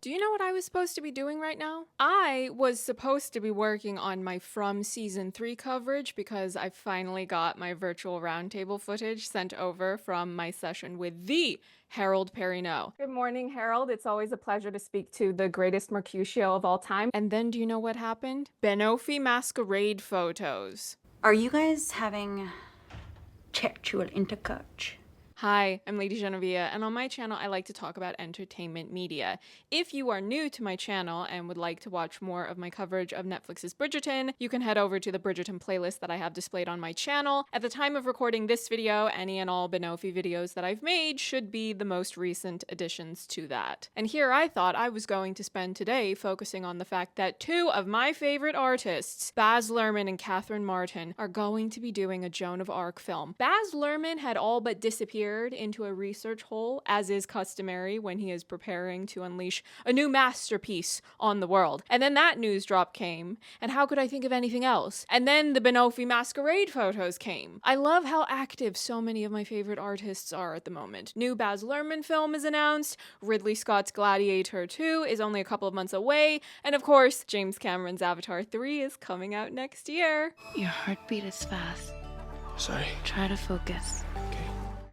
Do you know what I was supposed to be doing right now? I was supposed to be working on my From Season 3 coverage because I finally got my virtual roundtable footage sent over from my session with the Harold Perrineau. Good morning, Harold. It's always a pleasure to speak to the greatest Mercutio of all time. And then do you know what happened? Benofi Masquerade photos. Are you guys having sexual intercourse? Hi, I'm LadyJenevia, and on my channel I like to talk about entertainment media. If you are new to my channel and would like to watch more of my coverage of Netflix's Bridgerton, you can head over to the Bridgerton playlist that I have displayed on my channel. At the time of recording this video, any and all Benofi videos that I've made should be the most recent additions to that. And here I thought I was going to spend today focusing on the fact that two of my favorite artists, Baz Luhrmann and Catherine Martin, are going to be doing a Joan of Arc film. Baz Luhrmann had all but disappeared into a research hole, as is customary when he is preparing to unleash a new masterpiece on the world. And then that news drop came, and how could I think of anything else? And then the Benofi Masquerade photos came. I love how active so many of my favorite artists are at the moment. New Baz Luhrmann film is announced, Ridley Scott's Gladiator 2 is only a couple of months away, and of course, James Cameron's Avatar 3 is coming out next year. Your heartbeat is fast. Sorry. Try to focus.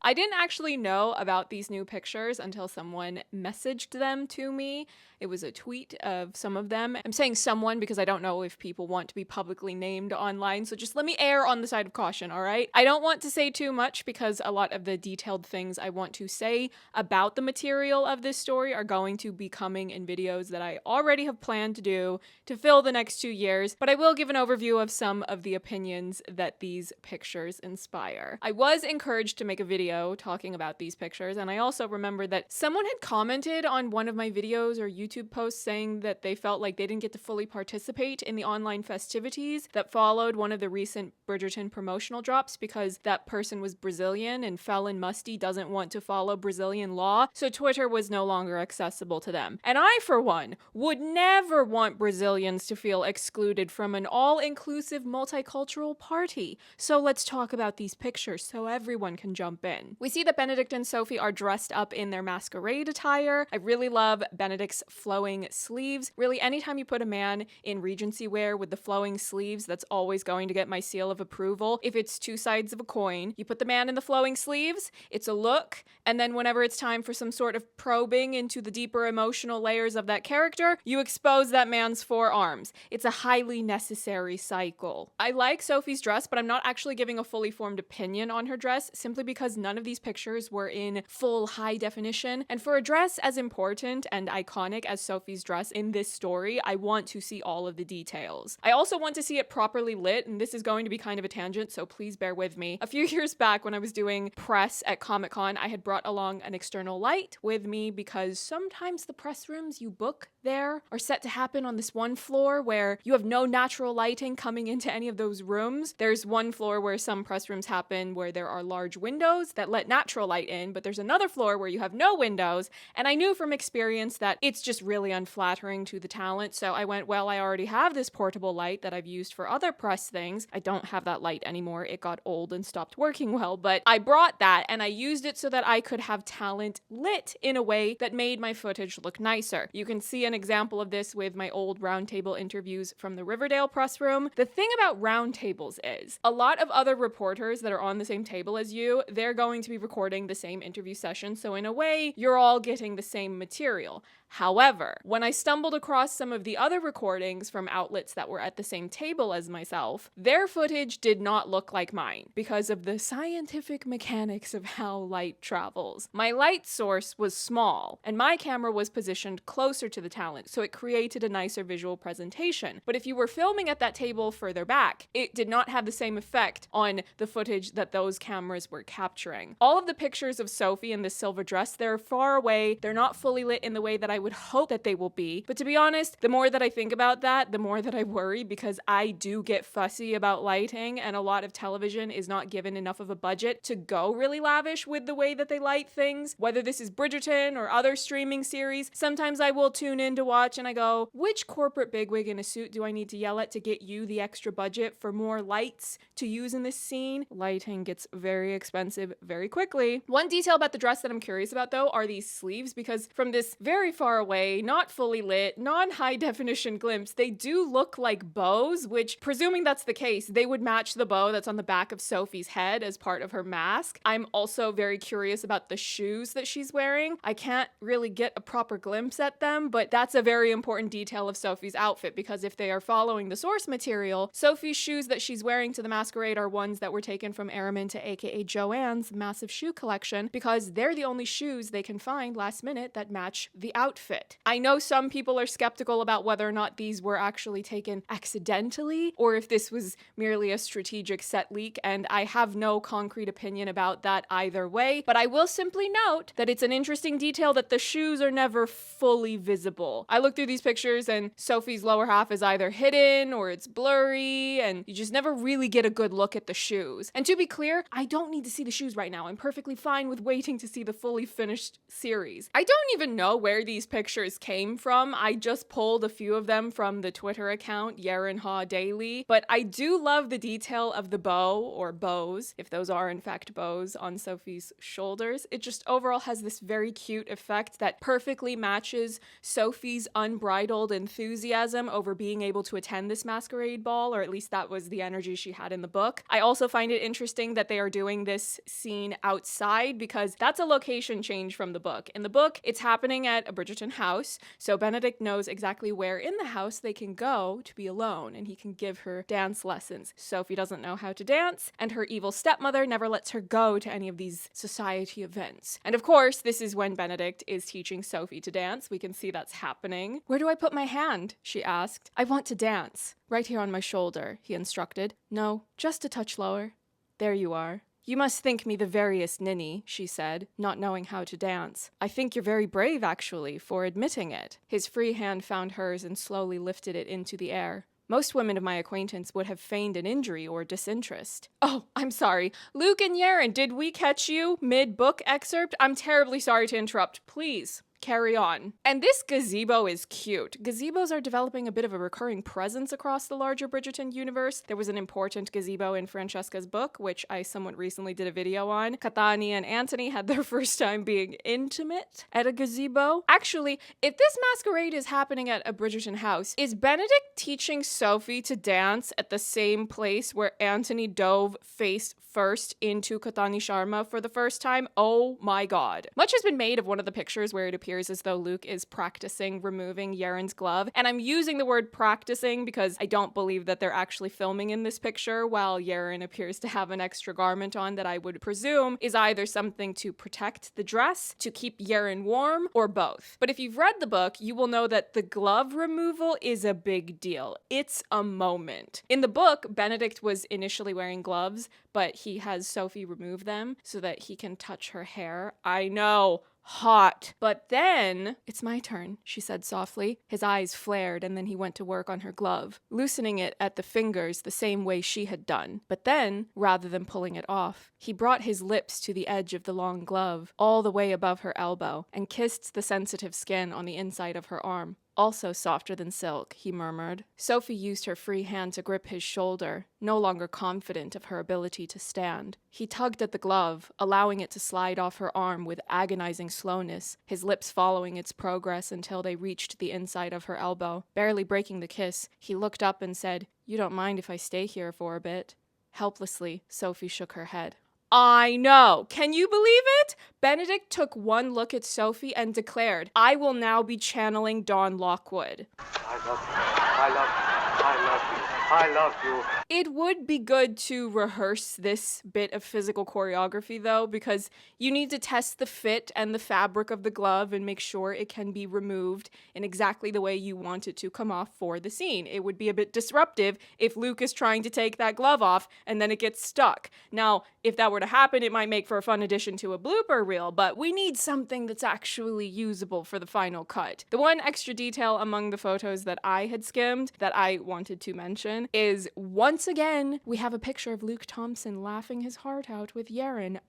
I didn't actually know about these new pictures until someone messaged them to me. It was a tweet of some of them. I'm saying someone because I don't know if people want to be publicly named online, so just let me err on the side of caution, all right? I don't want to say too much because a lot of the detailed things I want to say about the material of this story are going to be coming in videos that I already have planned to do to fill the next 2 years, but I will give an overview of some of the opinions that these pictures inspire. I was encouraged to make a video talking about these pictures, and I also remember that someone had commented on one of my videos or YouTube posts saying that they felt like they didn't get to fully participate in the online festivities that followed one of the recent Bridgerton promotional drops because that person was Brazilian and Felon Musty doesn't want to follow Brazilian law, so Twitter was no longer accessible to them. And I, for one, would never want Brazilians to feel excluded from an all-inclusive multicultural party. So let's talk about these pictures so everyone can jump in. We see that Benedict and Sophie are dressed up in their masquerade attire. I really love Benedict's flowing sleeves. Really, anytime you put a man in Regency wear with the flowing sleeves, that's always going to get my seal of approval. If it's two sides of a coin, you put the man in the flowing sleeves, it's a look, and then whenever it's time for some sort of probing into the deeper emotional layers of that character, you expose that man's forearms. It's a highly necessary cycle. I like Sophie's dress, but I'm not actually giving a fully formed opinion on her dress simply because none of these pictures were in full high definition, and for a dress as important and iconic as Sophie's dress in this story, I want to see all of the details. I also want to see it properly lit, and this is going to be kind of a tangent, so please bear with me. A few years back when I was doing press at Comic-Con, I had brought along an external light with me because sometimes the press rooms you book there are set to happen on this one floor where you have no natural lighting coming into any of those rooms. There's one floor where some press rooms happen where there are large windows that let natural light in, but there's another floor where you have no windows, and I knew from experience that it's just really unflattering to the talent, so I went, well, I already have this portable light that I've used for other press things. I don't have that light anymore. It got old and stopped working well, but I brought that and I used it so that I could have talent lit in a way that made my footage look nicer. You can see an example of this with my old roundtable interviews from the Riverdale press room. The thing about roundtables is a lot of other reporters that are on the same table as you, they're going to be recording the same interview session, so in a way, you're all getting the same material. However, when I stumbled across some of the other recordings from outlets that were at the same table as myself, their footage did not look like mine because of the scientific mechanics of how light travels. My light source was small, and my camera was positioned closer to the talent, so it created a nicer visual presentation. But if you were filming at that table further back, it did not have the same effect on the footage that those cameras were capturing. All of the pictures of Sophie in this silver dress, they're far away, they're not fully lit in the way that I would hope that they will be. But to be honest, the more that I think about that, the more that I worry because I do get fussy about lighting, and a lot of television is not given enough of a budget to go really lavish with the way that they light things. Whether this is Bridgerton or other streaming series, sometimes I will tune in to watch and I go, which corporate bigwig in a suit do I need to yell at to get you the extra budget for more lights to use in this scene? Lighting gets very expensive very quickly. One detail about the dress that I'm curious about though are these sleeves, because from this very far far away, not fully lit, non-high definition glimpse, they do look like bows, which, presuming that's the case, they would match the bow that's on the back of Sophie's head as part of her mask. I'm also very curious about the shoes that she's wearing. I can't really get a proper glimpse at them, but that's a very important detail of Sophie's outfit, because if they are following the source material, Sophie's shoes that she's wearing to the masquerade are ones that were taken from Araminta, aka Joanne's massive shoe collection, because they're the only shoes they can find last minute that match the outfit. I know some people are skeptical about whether or not these were actually taken accidentally, or if this was merely a strategic set leak, and I have no concrete opinion about that either way, but I will simply note that it's an interesting detail that the shoes are never fully visible. I looked through these pictures and Sophie's lower half is either hidden or it's blurry, and you just never really get a good look at the shoes. And to be clear, I don't need to see the shoes right now. I'm perfectly fine with waiting to see the fully finished series. I don't even know where these pictures came from. I just pulled a few of them from the Twitter account Yerin Ha Daily, but I do love the detail of the bow, or bows, if those are in fact bows, on Sophie's shoulders. It just overall has this very cute effect that perfectly matches Sophie's unbridled enthusiasm over being able to attend this masquerade ball, or at least that was the energy she had in the book. I also find it interesting that they are doing this scene outside, because that's a location change from the book. In the book, it's happening at a Bridgerton house, so Benedict knows exactly where in the house they can go to be alone, and he can give her dance lessons. Sophie doesn't know how to dance, and her evil stepmother never lets her go to any of these society events. And of course, this is when Benedict is teaching Sophie to dance. We can see that's happening. "Where do I put my hand?" she asked. "I want to dance." "Right here on my shoulder," he instructed. "No, just a touch lower. There you are." "You must think me the veriest ninny," she said, not knowing how to dance. "I think you're very brave, actually, for admitting it." His free hand found hers and slowly lifted it into the air. "Most women of my acquaintance would have feigned an injury or disinterest." "Oh, I'm sorry. Luke and Yerin, did we catch you mid-book excerpt? I'm terribly sorry to interrupt. Please, carry on." And this gazebo is cute. Gazebos are developing a bit of a recurring presence across the larger Bridgerton universe. There was an important gazebo in Francesca's book, which I somewhat recently did a video on. Katani and Antony had their first time being intimate at a gazebo. Actually, if this masquerade is happening at a Bridgerton house, is Benedict teaching Sophie to dance at the same place where Antony dove face first into Katani Sharma for the first time? Oh my god. Much has been made of one of the pictures where it appears as though Luke is practicing removing Yerin's glove, and I'm using the word practicing because I don't believe that they're actually filming in this picture, while Yerin appears to have an extra garment on that I would presume is either something to protect the dress, to keep Yerin warm, or both. But if you've read the book, you will know that the glove removal is a big deal. It's a moment. In the book, Benedict was initially wearing gloves, but he has Sophie remove them so that he can touch her hair. I know. Hot. But then, "It's my turn," she said softly. His eyes flared, and then he went to work on her glove, loosening it at the fingers the same way she had done. But then, rather than pulling it off, he brought his lips to the edge of the long glove, all the way above her elbow, and kissed the sensitive skin on the inside of her arm. "Also softer than silk," he murmured. Sophie used her free hand to grip his shoulder, no longer confident of her ability to stand. He tugged at the glove, allowing it to slide off her arm with agonizing slowness, his lips following its progress until they reached the inside of her elbow. Barely breaking the kiss, he looked up and said, "You don't mind if I stay here for a bit?" Helplessly, Sophie shook her head. I know. Can you believe it? Benedict took one look at Sophie and declared, "I will now be channeling Dawn Lockwood." I love you. I love you. I love you. I love you. It would be good to rehearse this bit of physical choreography, though, because you need to test the fit and the fabric of the glove and make sure it can be removed in exactly the way you want it to come off for the scene. It would be a bit disruptive if Luke is trying to take that glove off and then it gets stuck. Now, if that were to happen, it might make for a fun addition to a blooper reel, but we need something that's actually usable for the final cut. The one extra detail among the photos that I had skimmed that I wanted to mention is, once again, we have a picture of Luke Thompson laughing his heart out with Yerin.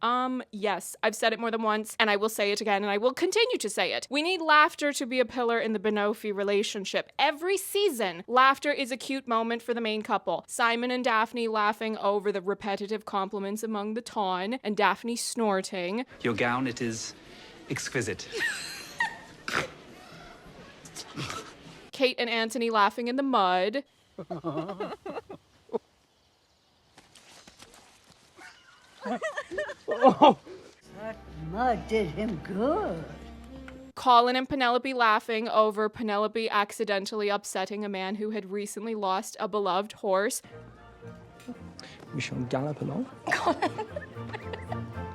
Yes, I've said it more than once, and I will say it again, and I will continue to say it. We need laughter to be a pillar in the Benofi relationship. Every season, laughter is a cute moment for the main couple. Simon and Daphne laughing over the repetitive compliments among the Tawn, and Daphne snorting. Your gown, it is exquisite. Kate and Antony laughing in the mud. That mud did him good. Colin and Penelope laughing over Penelope accidentally upsetting a man who had recently lost a beloved horse. We shall gallop along.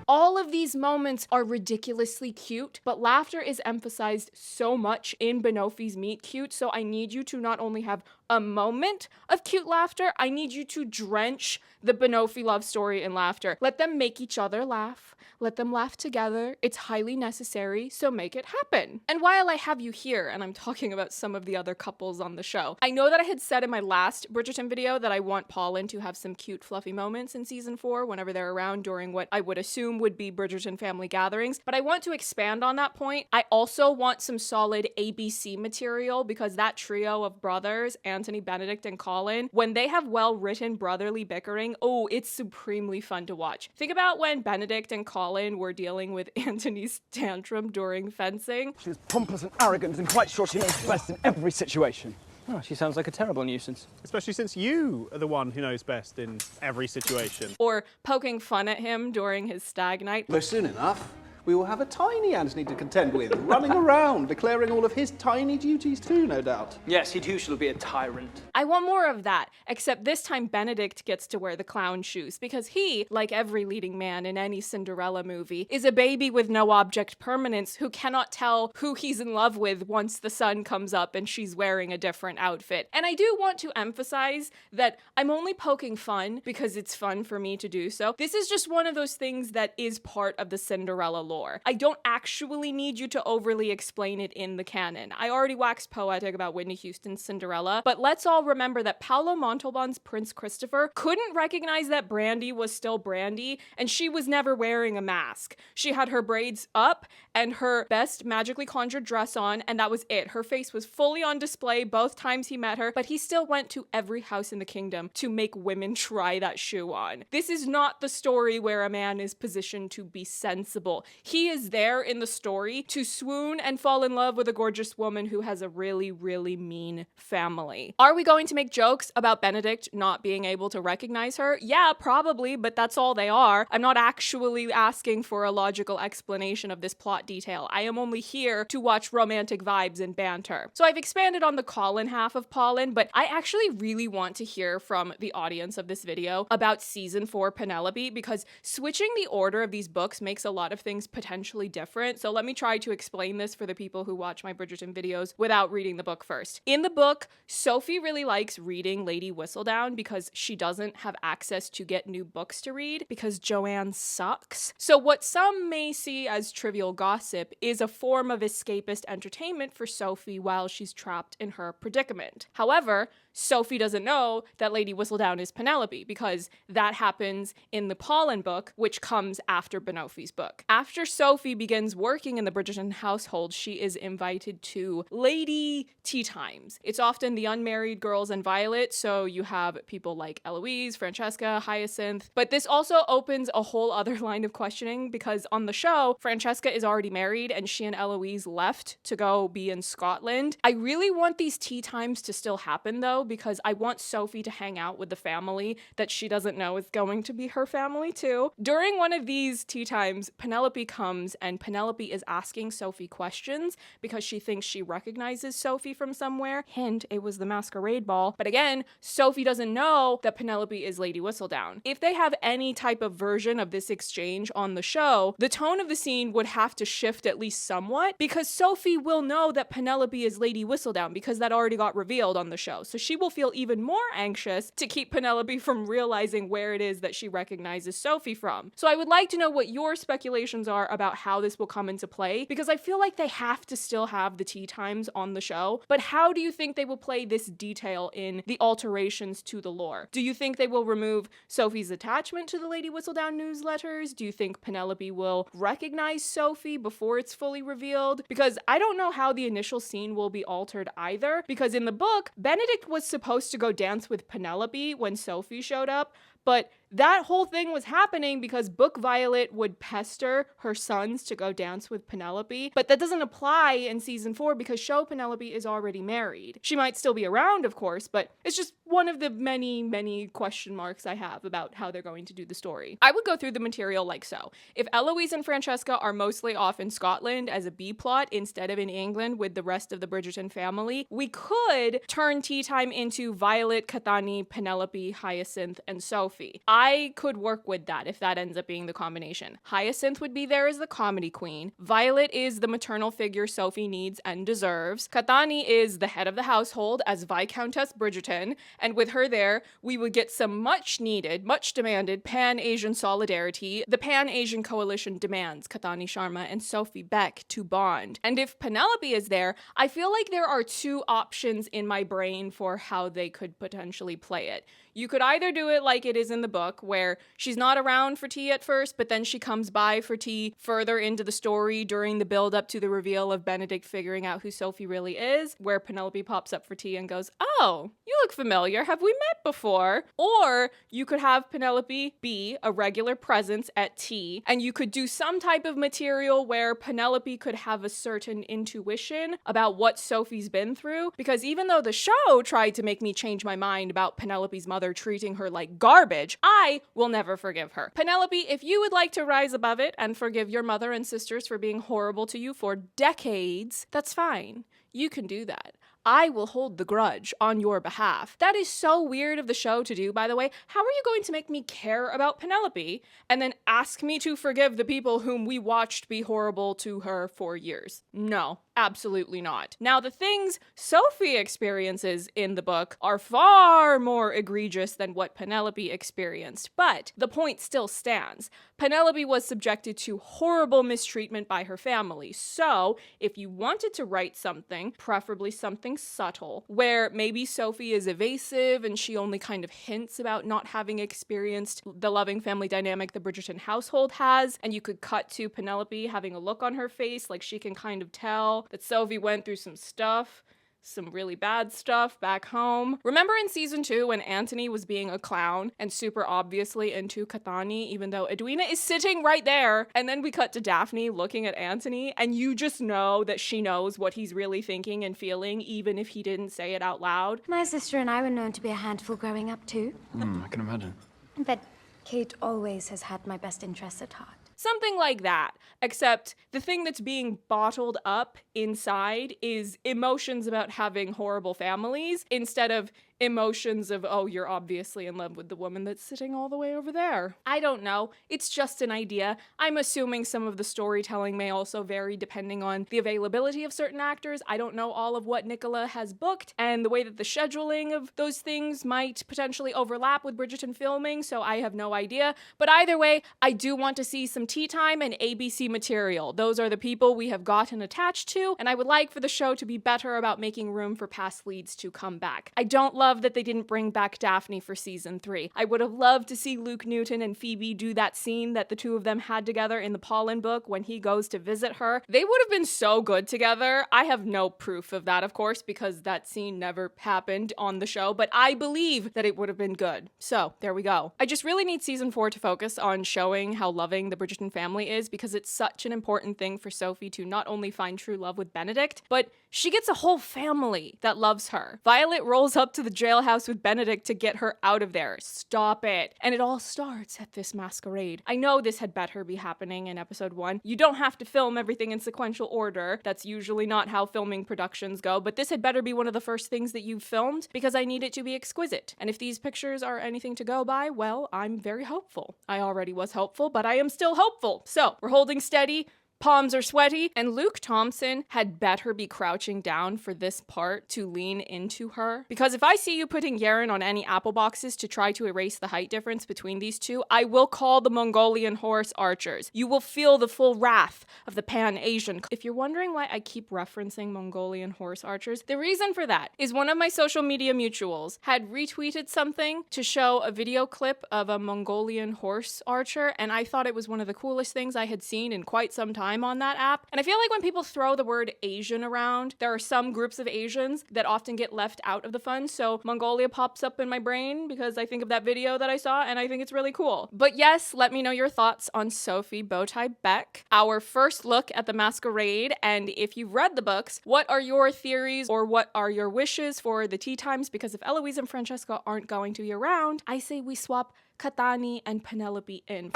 All of these moments are ridiculously cute, but laughter is emphasized so much in Benofi's Meet Cute, so I need you to not only have a moment of cute laughter, I need you to drench the Benofi love story in laughter. Let them make each other laugh. Let them laugh together. It's highly necessary, so make it happen. And while I have you here, and I'm talking about some of the other couples on the show, I know that I had said in my last Bridgerton video that I want Paulin to have some cute, fluffy moments in season 4 whenever they're around during what I would assume would be Bridgerton family gatherings, but I want to expand on that point. I also want some solid ABC material because that trio of brothers, Antony, Benedict, and Colin, when they have well-written brotherly bickering, oh, it's supremely fun to watch. Think about when Benedict and Colin were dealing with Antony's tantrum during fencing. She's pompous and arrogant and quite sure she knows best in every situation. Oh, she sounds like a terrible nuisance. Especially since you are the one who knows best in every situation. Or poking fun at him during his stag night. Though soon enough, we will have a tiny Antony to contend with, running around, declaring all of his tiny duties too, no doubt. Yes, he too shall be a tyrant. I want more of that, except this time Benedict gets to wear the clown shoes because he, like every leading man in any Cinderella movie, is a baby with no object permanence who cannot tell who he's in love with once the sun comes up and she's wearing a different outfit. And I do want to emphasize that I'm only poking fun because it's fun for me to do so. This is just one of those things that is part of the Cinderella lore. I don't actually need you to overly explain it in the canon. I already waxed poetic about Whitney Houston's Cinderella, but let's all remember that Paolo Montalban's Prince Christopher couldn't recognize that Brandy was still Brandy, and she was never wearing a mask. She had her braids up and her best magically conjured dress on, and that was it. Her face was fully on display both times he met her, but he still went to every house in the kingdom to make women try that shoe on. This is not the story where a man is positioned to be sensible. He is there in the story to swoon and fall in love with a gorgeous woman who has a really, really mean family. Are we going to make jokes about Benedict not being able to recognize her? Yeah, probably, but that's all they are. I'm not actually asking for a logical explanation of this plot detail. I am only here to watch romantic vibes and banter. So I've expanded on the Colin half of Paulin, but I actually really want to hear from the audience of this video about season 4 Penelope, because switching the order of these books makes a lot of things potentially different. So let me try to explain this for the people who watch my Bridgerton videos without reading the book first. In the book, Sophie really likes reading Lady Whistledown because she doesn't have access to get new books to read because Joanne sucks. So what some may see as trivial gossip is a form of escapist entertainment for Sophie while she's trapped in her predicament. However, Sophie doesn't know that Lady Whistledown is Penelope because that happens in the Paulin book, which comes after Benofi's book. After Sophie begins working in the Bridgerton household, she is invited to lady tea times. It's often the unmarried girls and Violet, so you have people like Eloise, Francesca, Hyacinth, but this also opens a whole other line of questioning because on the show, Francesca is already married and she and Eloise left to go be in Scotland. I really want these tea times to still happen though, because I want Sophie to hang out with the family that she doesn't know is going to be her family too. During one of these tea times, Penelope comes and Penelope is asking Sophie questions because she thinks she recognizes Sophie from somewhere. Hint, it was the Masquerade ball. But again, Sophie doesn't know that Penelope is Lady Whistledown. If they have any type of version of this exchange on the show, the tone of the scene would have to shift at least somewhat because Sophie will know that Penelope is Lady Whistledown because that already got revealed on the show. So she will feel even more anxious to keep Penelope from realizing where it is that she recognizes Sophie from. So I would like to know what your speculations are about how this will come into play, because I feel like they have to still have the tea times on the show, but how do you think they will play this detail in the alterations to the lore? Do you think they will remove Sophie's attachment to the Lady Whistledown newsletters? Do you think Penelope will recognize Sophie before it's fully revealed? Because I don't know how the initial scene will be altered either, because in the book, Benedict was supposed to go dance with Penelope when Sophie showed up, but that whole thing was happening because Book Violet would pester her sons to go dance with Penelope, but that doesn't apply in season 4 because show Penelope is already married. She might still be around, of course, but it's just one of the many, many question marks I have about how they're going to do the story. I would go through the material like so. If Eloise and Francesca are mostly off in Scotland as a B-plot instead of in England with the rest of the Bridgerton family, we could turn tea time into Violet, Kathani, Penelope, Hyacinth, and Sophie. I could work with that if that ends up being the combination. Hyacinth would be there as the comedy queen. Violet is the maternal figure Sophie needs and deserves. Kathani is the head of the household as Viscountess Bridgerton, and with her there, we would get some much needed, much demanded Pan-Asian solidarity. The Pan-Asian coalition demands Kathani Sharma and Sophie Baek to bond. And if Penelope is there, I feel like there are two options in my brain for how they could potentially play it. You could either do it like it is in the book, where she's not around for tea at first, but then she comes by for tea further into the story during the build-up to the reveal of Benedict figuring out who Sophie really is, where Penelope pops up for tea and goes, "Oh, you look familiar. Have we met before?" Or you could have Penelope be a regular presence at tea, and you could do some type of material where Penelope could have a certain intuition about what Sophie's been through, because even though the show tried to make me change my mind about Penelope's mother treating her like garbage, I will never forgive her. Penelope, if you would like to rise above it and forgive your mother and sisters for being horrible to you for decades, that's fine. You can do that. I will hold the grudge on your behalf. That is so weird of the show to do, by the way. How are you going to make me care about Penelope and then ask me to forgive the people whom we watched be horrible to her for years? No, absolutely not. Now, the things Sophie experiences in the book are far more egregious than what Penelope experienced, but the point still stands. Penelope was subjected to horrible mistreatment by her family, so if you wanted to write something, preferably something subtle, where maybe Sophie is evasive and she only kind of hints about not having experienced the loving family dynamic the Bridgerton household has, and you could cut to Penelope having a look on her face like she can kind of tell that Sophie went through some stuff, some really bad stuff back home. Remember in season 2 when Anthony was being a clown and super obviously into Kathani, even though Edwina is sitting right there, and then we cut to Daphne looking at Anthony, and you just know that she knows what he's really thinking and feeling, even if he didn't say it out loud. My sister and I were known to be a handful growing up too. I can imagine. But Kate always has had my best interests at heart. Something like that, except the thing that's being bottled up inside is emotions about having horrible families instead of emotions of, oh, you're obviously in love with the woman that's sitting all the way over there. I don't know. It's just an idea. I'm assuming some of the storytelling may also vary depending on the availability of certain actors. I don't know all of what Nicola has booked and the way that the scheduling of those things might potentially overlap with Bridgerton filming, so I have no idea. But either way, I do want to see some tea time and ABC material. Those are the people we have gotten attached to, and I would like for the show to be better about making room for past leads to come back. I don't love that they didn't bring back Daphne for season 3. I would have loved to see Luke Newton and Phoebe do that scene that the two of them had together in the Pollen book when he goes to visit her. They would have been so good together. I have no proof of that, of course, because that scene never happened on the show, but I believe that it would have been good. So, there we go. I just really need season 4 to focus on showing how loving the Bridgerton family is, because it's such an important thing for Sophie to not only find true love with Benedict, but she gets a whole family that loves her. Violet rolls up to the jailhouse with Benedict to get her out of there. Stop it. And it all starts at this masquerade. I know this had better be happening in episode 1. You don't have to film everything in sequential order. That's usually not how filming productions go, but this had better be one of the first things that you've filmed because I need it to be exquisite. And if these pictures are anything to go by, well, I'm very hopeful. I already was hopeful, but I am still hopeful. So, we're holding steady. Palms are sweaty, and Luke Thompson had better be crouching down for this part to lean into her. Because if I see you putting Yerin on any apple boxes to try to erase the height difference between these two, I will call the Mongolian horse archers. You will feel the full wrath of the Pan-Asian. If you're wondering why I keep referencing Mongolian horse archers, the reason for that is one of my social media mutuals had retweeted something to show a video clip of a Mongolian horse archer, and I thought it was one of the coolest things I had seen in quite some time. time on that app. And I feel like when people throw the word Asian around, there are some groups of Asians that often get left out of the fun. So Mongolia pops up in my brain because I think of that video that I saw and I think it's really cool. But yes, let me know your thoughts on Sophie Baek, our first look at the Masquerade. And if you've read the books, what are your theories or what are your wishes for the tea times? Because if Eloise and Francesca aren't going to be around, I say we swap Katani and Penelope in.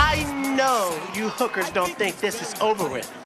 I know you hookers don't think this is over with.